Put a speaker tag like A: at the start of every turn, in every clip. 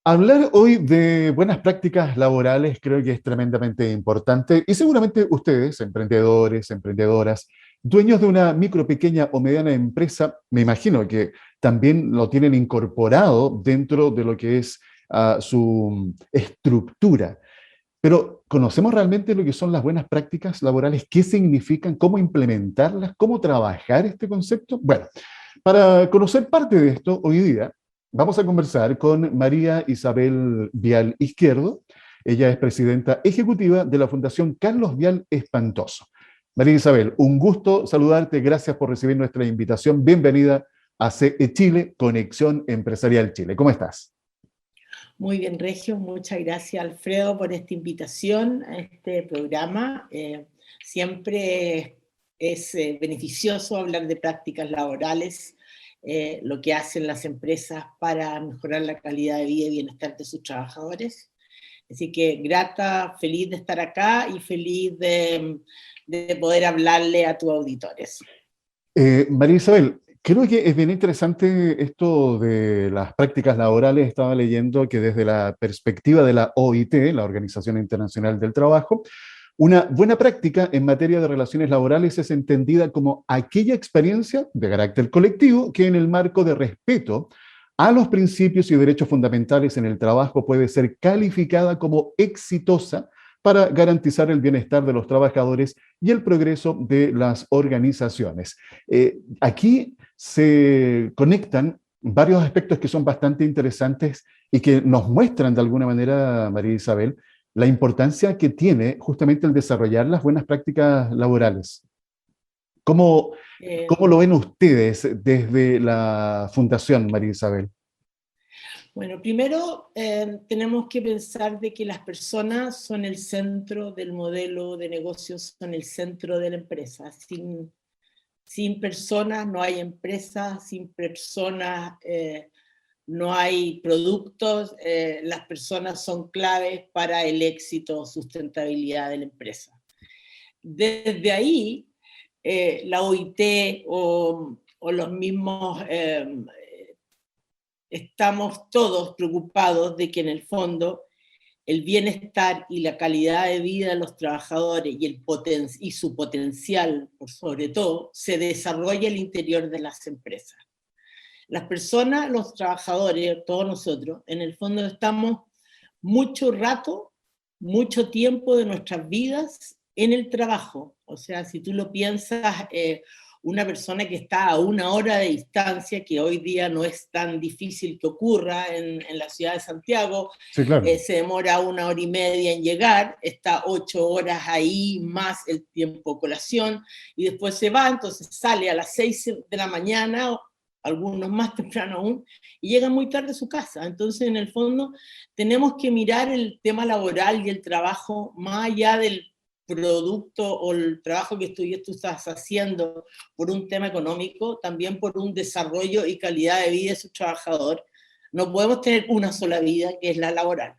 A: Hablar hoy de buenas prácticas laborales creo que es tremendamente importante y seguramente ustedes, emprendedores, emprendedoras, dueños de una micro, pequeña o mediana empresa, me imagino que también lo tienen incorporado dentro de lo que es su estructura. Pero ¿conocemos realmente lo que son las buenas prácticas laborales? ¿Qué significan? ¿Cómo implementarlas? ¿Cómo trabajar este concepto? Bueno, para conocer parte de esto, hoy día vamos a conversar con María Isabel Vial Izquierdo. Ella es presidenta ejecutiva de la Fundación Carlos Vial Espantoso. María Isabel, un gusto saludarte. Gracias por recibir nuestra invitación. Bienvenida a CE Chile, Conexión Empresarial Chile. ¿Cómo estás?
B: Muy bien, Regio, muchas gracias, Alfredo, por esta invitación a este programa. Siempre es beneficioso hablar de prácticas laborales, lo que hacen las empresas para mejorar la calidad de vida y bienestar de sus trabajadores. Así que grata, feliz de estar acá y feliz de poder hablarle a tus auditores.
A: María Isabel, creo que es bien interesante esto de las prácticas laborales. Estaba leyendo que desde la perspectiva de la OIT, la Organización Internacional del Trabajo, una buena práctica en materia de relaciones laborales es entendida como aquella experiencia de carácter colectivo que en el marco de respeto a los principios y derechos fundamentales en el trabajo puede ser calificada como exitosa para garantizar el bienestar de los trabajadores y el progreso de las organizaciones. Aquí se conectan varios aspectos que son bastante interesantes y que nos muestran de alguna manera, María Isabel, la importancia que tiene justamente el desarrollar las buenas prácticas laborales. ¿Cómo, cómo lo ven ustedes desde la Fundación, María Isabel?
B: Bueno, primero tenemos que pensar de que las personas son el centro del modelo de negocios, son el centro de la empresa. Sin personas no hay empresa, sin personas no hay productos, las personas son claves para el éxito o sustentabilidad de la empresa. Desde ahí, la OIT o los mismos estamos todos preocupados de que en el fondo el bienestar y la calidad de vida de los trabajadores y su potencial, por sobre todo, se desarrolle al interior de las empresas. Las personas, los trabajadores, todos nosotros, en el fondo estamos mucho rato, mucho tiempo de nuestras vidas en el trabajo. O sea, si tú lo piensas, una persona que está a 1 hora de distancia, que hoy día no es tan difícil que ocurra en la ciudad de Santiago,
A: Sí, claro.
B: se demora 1 hora y media en llegar, está 8 horas ahí, más el tiempo de colación, y después se va, entonces sale a las 6 de la mañana, algunos más temprano aún, y llegan muy tarde a su casa. Entonces, en el fondo, tenemos que mirar el tema laboral y el trabajo más allá del producto o el trabajo que tú estás haciendo por un tema económico, también por un desarrollo y calidad de vida de su trabajador. No podemos tener una sola vida, que es la laboral.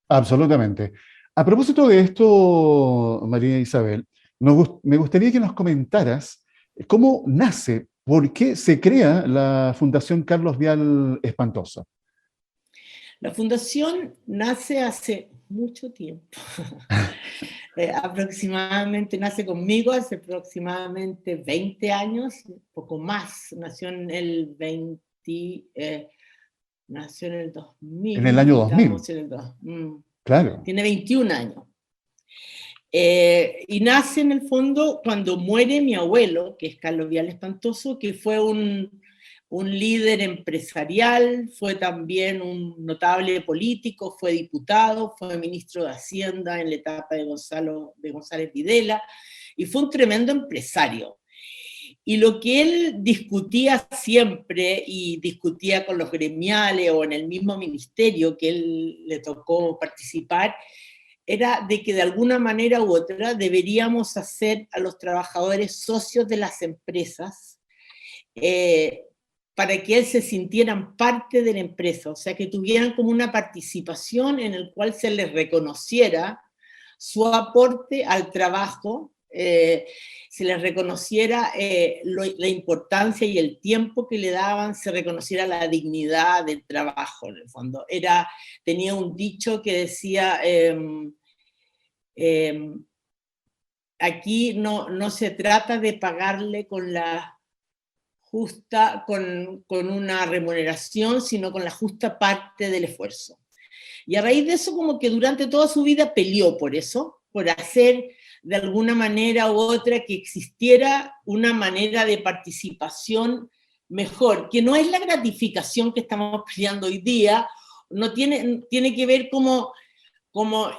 A: Absolutamente. A propósito de esto, María Isabel, me gustaría que nos comentaras cómo nace, por qué se crea la Fundación Carlos Vial Espantoso.
B: La fundación nace hace mucho tiempo. Aproximadamente, nace conmigo hace aproximadamente 20 años, un poco más. Nació en el
A: En el
B: 2000
A: año
B: y
A: 2000,
B: estamos en el 2000.
A: claro.
B: Tiene 21 años. Y nace en el fondo cuando muere mi abuelo, que es Carlos Vial Espantoso, que fue un líder empresarial, fue también un notable político, fue diputado, fue ministro de Hacienda en la etapa de González Videla, y fue un tremendo empresario. Y lo que él discutía siempre, y discutía con los gremiales o en el mismo ministerio que él le tocó participar, era de que de alguna manera u otra deberíamos hacer a los trabajadores socios de las empresas, para que se sintieran parte de la empresa, o sea, que tuvieran como una participación en el cual se les reconociera su aporte al trabajo se les reconociera la importancia y el tiempo que le daban, se reconociera la dignidad del trabajo, en el fondo. Tenía un dicho que decía, aquí no se trata de pagarle con la justa, con una remuneración, sino con la justa parte del esfuerzo. Y a raíz de eso, como que durante toda su vida peleó por eso, por hacer de alguna manera u otra que existiera una manera de participación mejor, que no es la gratificación que estamos peleando hoy día, no tiene que ver como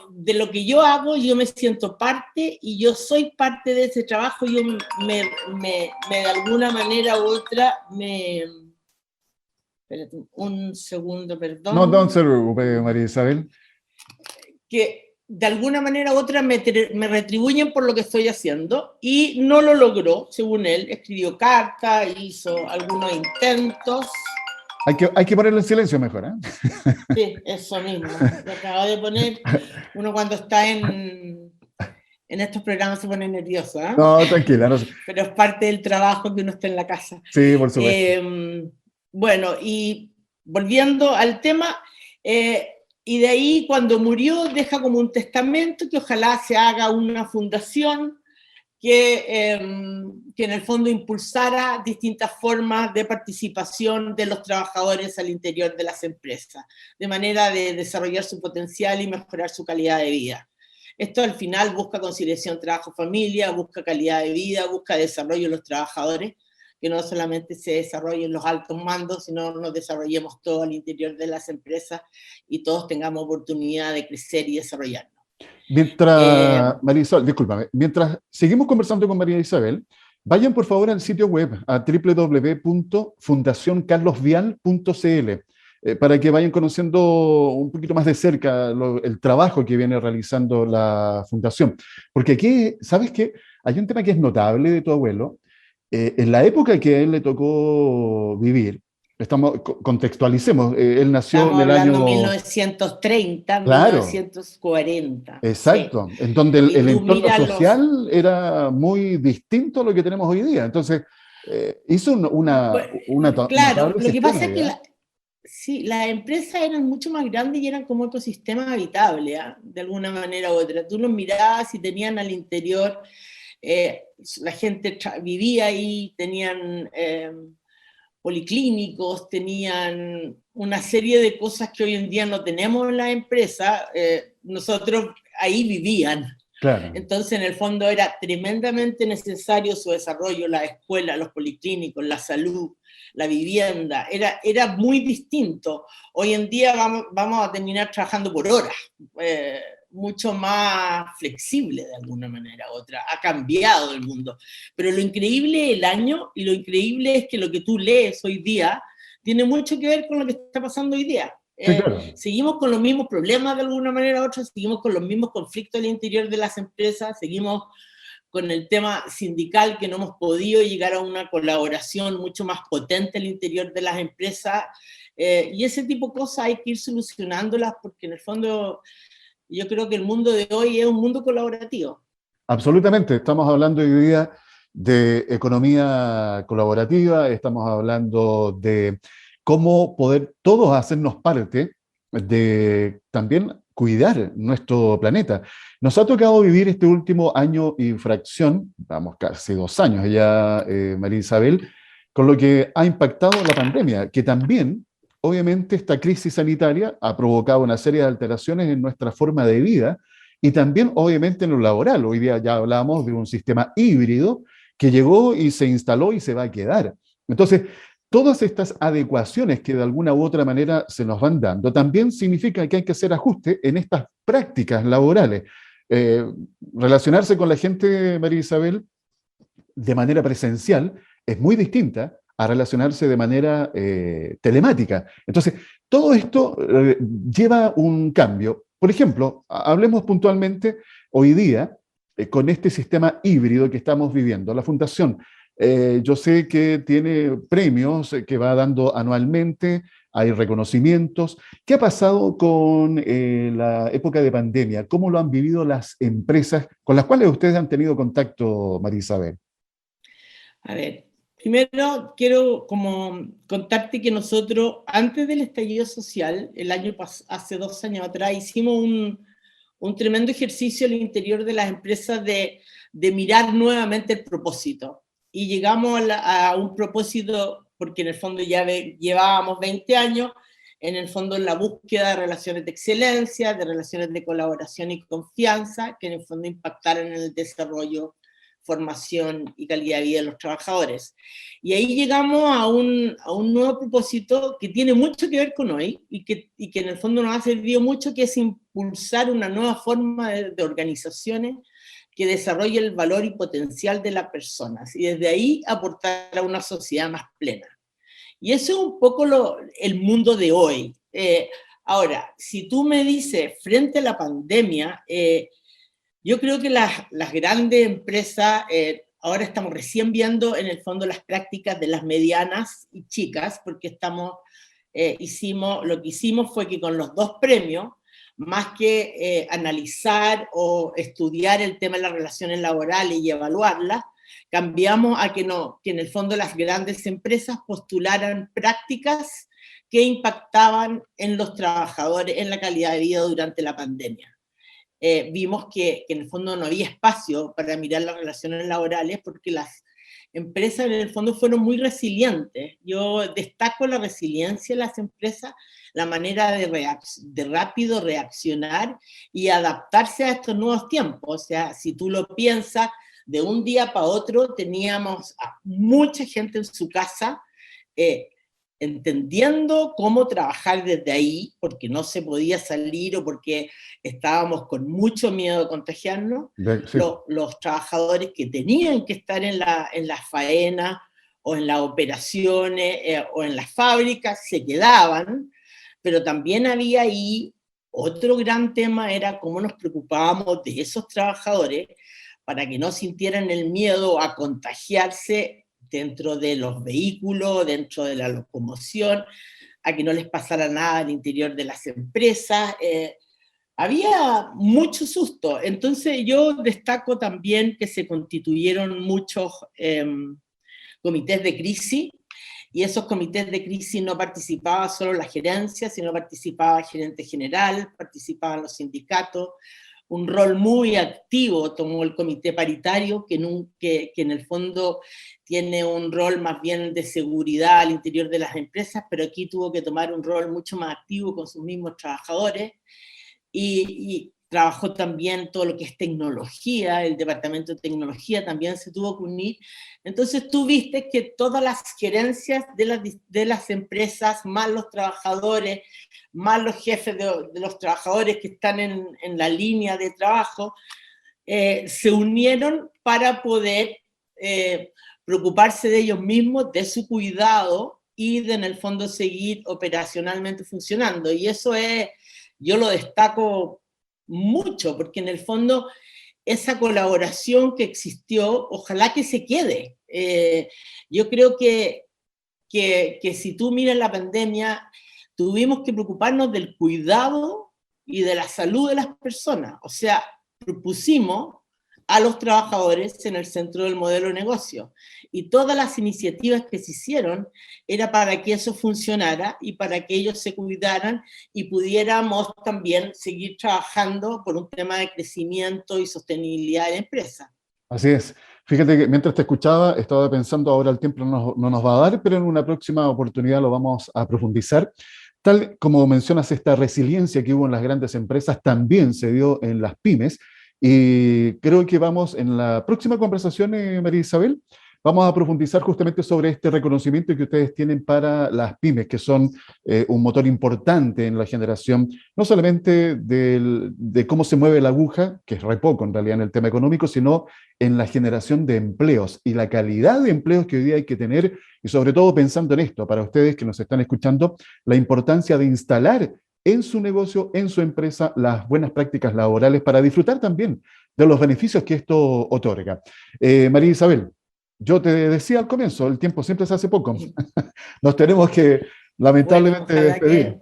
B: de lo que yo hago, yo me siento parte y yo soy parte de ese trabajo, yo de alguna manera u otra Espérate un segundo,
A: No,
B: perdón.
A: no se preocupe, María Isabel.
B: Que de alguna manera u otra me retribuyen por lo que estoy haciendo, y no lo logró, según él. Escribió cartas, hizo algunos intentos.
A: Hay que ponerlo en silencio mejor, ¿eh?
B: Sí, eso mismo. Lo acabo de poner. Uno cuando está en estos programas se pone nervioso, ¿eh?
A: No, tranquila. No.
B: Pero es parte del trabajo que uno está en la casa.
A: Sí, por supuesto.
B: Bueno, y volviendo al tema, y de ahí cuando murió deja como un testamento que ojalá se haga una fundación que en el fondo impulsara distintas formas de participación de los trabajadores al interior de las empresas, de manera de desarrollar su potencial y mejorar su calidad de vida. Esto al final busca conciliación trabajo-familia, busca calidad de vida, busca desarrollo de los trabajadores, que no solamente se desarrollen los altos mandos, sino nos desarrollemos todo al interior de las empresas y todos tengamos oportunidad de crecer y desarrollarnos.
A: Mientras, María Isabel, discúlpame, mientras seguimos conversando con María Isabel, vayan por favor al sitio web, a www.fundacioncarlosvial.cl, para que vayan conociendo un poquito más de cerca el trabajo que viene realizando la fundación. Porque aquí, ¿sabes qué? Hay un tema que es notable de tu abuelo. En la época que a él le tocó vivir, contextualicemos, él nació
B: Estamos
A: en el
B: hablando
A: año...
B: 1930,
A: Claro,
B: 1940.
A: exacto,
B: Sí.
A: en donde
B: Y
A: el
B: tú
A: entorno
B: miras
A: social era muy distinto a lo que tenemos hoy día. Entonces, hizo una
B: claro,
A: notable
B: lo que
A: sistema
B: pasa es que
A: ya.
B: sí, las empresas eran mucho más grandes y eran como ecosistemas habitables, ¿eh? De alguna manera u otra. Tú los mirabas y tenían al interior, la gente vivía ahí, tenían policlínicos, tenían una serie de cosas que hoy en día no tenemos en las empresas, nosotros ahí vivían.
A: Claro.
B: Entonces, en el fondo era tremendamente necesario su desarrollo, la escuela, los policlínicos, la salud, la vivienda, era muy distinto. Hoy en día vamos a terminar trabajando por horas, mucho más flexible de alguna manera u otra, ha cambiado el mundo. Pero lo increíble del año y lo increíble es que lo que tú lees hoy día tiene mucho que ver con lo que está pasando hoy día.
A: Sí, claro.
B: Seguimos con los mismos problemas de alguna manera u otra, seguimos con los mismos conflictos al interior de las empresas, seguimos con el tema sindical, que no hemos podido llegar a una colaboración mucho más potente al interior de las empresas, y ese tipo de cosas hay que ir solucionándolas, porque en el fondo yo creo que el mundo de hoy es un mundo colaborativo.
A: Absolutamente. Estamos hablando hoy día de economía colaborativa, estamos hablando de cómo poder todos hacernos parte de también cuidar nuestro planeta. Nos ha tocado vivir este último año y fracción, vamos, casi 2 años ya, María Isabel, con lo que ha impactado la pandemia, que también, obviamente, esta crisis sanitaria ha provocado una serie de alteraciones en nuestra forma de vida y también, obviamente, en lo laboral. Hoy día ya hablamos de un sistema híbrido que llegó y se instaló y se va a quedar. Entonces, todas estas adecuaciones que de alguna u otra manera se nos van dando, también significa que hay que hacer ajustes en estas prácticas laborales. Eh, Relacionarse con la gente, María Isabel, de manera presencial es muy distinta a relacionarse de manera telemática. Entonces, todo esto lleva un cambio. Por ejemplo, hablemos puntualmente hoy día con este sistema híbrido que estamos viviendo. La Fundación, yo sé que tiene premios que va dando anualmente hay reconocimientos. ¿Qué ha pasado con la época de pandemia? ¿Cómo lo han vivido las empresas con las cuales ustedes han tenido contacto, María Isabel?
B: A ver, primero quiero como contarte que nosotros, antes del estallido social, hace 2 años atrás, hicimos un tremendo ejercicio al interior de las empresas de mirar nuevamente el propósito. Y llegamos a un propósito, porque en el fondo ya llevábamos 20 años, en el fondo en la búsqueda de relaciones de excelencia, de relaciones de colaboración y confianza, que en el fondo impactaran en el desarrollo, formación y calidad de vida de los trabajadores. Y ahí llegamos a un nuevo propósito que tiene mucho que ver con hoy y que en el fondo nos ha servido mucho, que es impulsar una nueva forma de organizaciones que desarrolle el valor y potencial de las personas y desde ahí aportar a una sociedad más plena. Y eso es un poco el mundo de hoy. Ahora, si tú me dices, frente a la pandemia, yo creo que las grandes empresas, ahora estamos recién viendo en el fondo las prácticas de las medianas y chicas, porque lo que hicimos fue que con los 2 premios, más que analizar o estudiar el tema de las relaciones laborales y evaluarlas, cambiamos a que en el fondo las grandes empresas postularan prácticas que impactaban en los trabajadores, en la calidad de vida durante la pandemia. Vimos que en el fondo no había espacio para mirar las relaciones laborales porque las empresas en el fondo fueron muy resilientes. Yo destaco la resiliencia de las empresas, la manera de rápido reaccionar y adaptarse a estos nuevos tiempos. O sea, si tú lo piensas, de un día para otro teníamos a mucha gente en su casa, entendiendo cómo trabajar desde ahí, porque no se podía salir o porque estábamos con mucho miedo de contagiarnos,
A: Sí.
B: los trabajadores que tenían que estar en las faenas o en las operaciones o en las fábricas se quedaban, pero también había ahí otro gran tema, era cómo nos preocupábamos de esos trabajadores para que no sintieran el miedo a contagiarse dentro de los vehículos, dentro de la locomoción, a que no les pasara nada al interior de las empresas. Había mucho susto. Entonces yo destaco también que se constituyeron muchos comités de crisis, y esos comités de crisis no participaba solo la gerencia, sino participaba el gerente general, participaban los sindicatos. Un rol muy activo tomó el comité paritario, que en el fondo tiene un rol más bien de seguridad al interior de las empresas, pero aquí tuvo que tomar un rol mucho más activo con sus mismos trabajadores, y trabajó también todo lo que es tecnología, el departamento de tecnología también se tuvo que unir. Entonces tú viste que todas las gerencias de las empresas, más los trabajadores, más los jefes de los trabajadores que están en la línea de trabajo, se unieron para poder preocuparse de ellos mismos, de su cuidado y de en el fondo seguir operacionalmente funcionando. Y eso yo lo destaco mucho, porque en el fondo esa colaboración que existió, ojalá que se quede. Yo creo que si tú miras la pandemia, tuvimos que preocuparnos del cuidado y de la salud de las personas. O sea, propusimos a los trabajadores en el centro del modelo de negocio. Y todas las iniciativas que se hicieron era para que eso funcionara y para que ellos se cuidaran y pudiéramos también seguir trabajando por un tema de crecimiento y sostenibilidad de la empresa.
A: Así es. Fíjate que mientras te escuchaba, estaba pensando, ahora el tiempo no nos va a dar, pero en una próxima oportunidad lo vamos a profundizar. Tal como mencionas, esta resiliencia que hubo en las grandes empresas también se dio en las pymes, y creo que vamos en la próxima conversación, María Isabel, vamos a profundizar justamente sobre este reconocimiento que ustedes tienen para las pymes, que son un motor importante en la generación, no solamente de cómo se mueve la aguja, que es re poco en realidad en el tema económico, sino en la generación de empleos y la calidad de empleos que hoy día hay que tener, y sobre todo pensando en esto, para ustedes que nos están escuchando, la importancia de instalar en su negocio, en su empresa, las buenas prácticas laborales para disfrutar también de los beneficios que esto otorga. María Isabel, yo te decía al comienzo, el tiempo siempre se hace poco. Nos tenemos lamentablemente
B: Bueno,
A: despedir.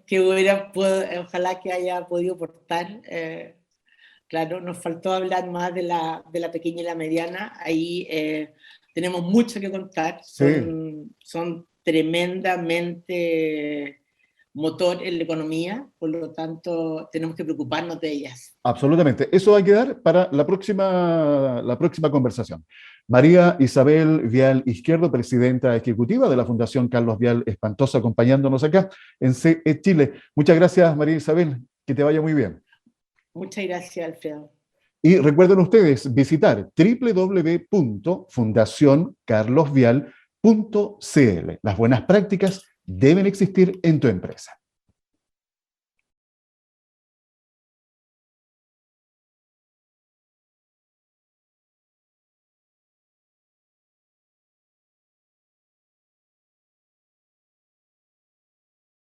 B: ojalá que haya podido aportar. Claro, nos faltó hablar más de la pequeña y la mediana. Ahí tenemos mucho que contar.
A: Sí,
B: Son tremendamente motor en la economía, por lo tanto tenemos que preocuparnos de ellas.
A: absolutamente. Eso va a quedar para la próxima conversación. María Isabel Vial Izquierdo, presidenta ejecutiva de la Fundación Carlos Vial Espantoso, acompañándonos acá en CE Chile. Muchas gracias, María Isabel. Que te vaya muy bien.
B: Muchas gracias, Alfredo.
A: Y recuerden ustedes visitar www.fundacioncarlosvial.cl. Las buenas prácticas deben existir en tu empresa.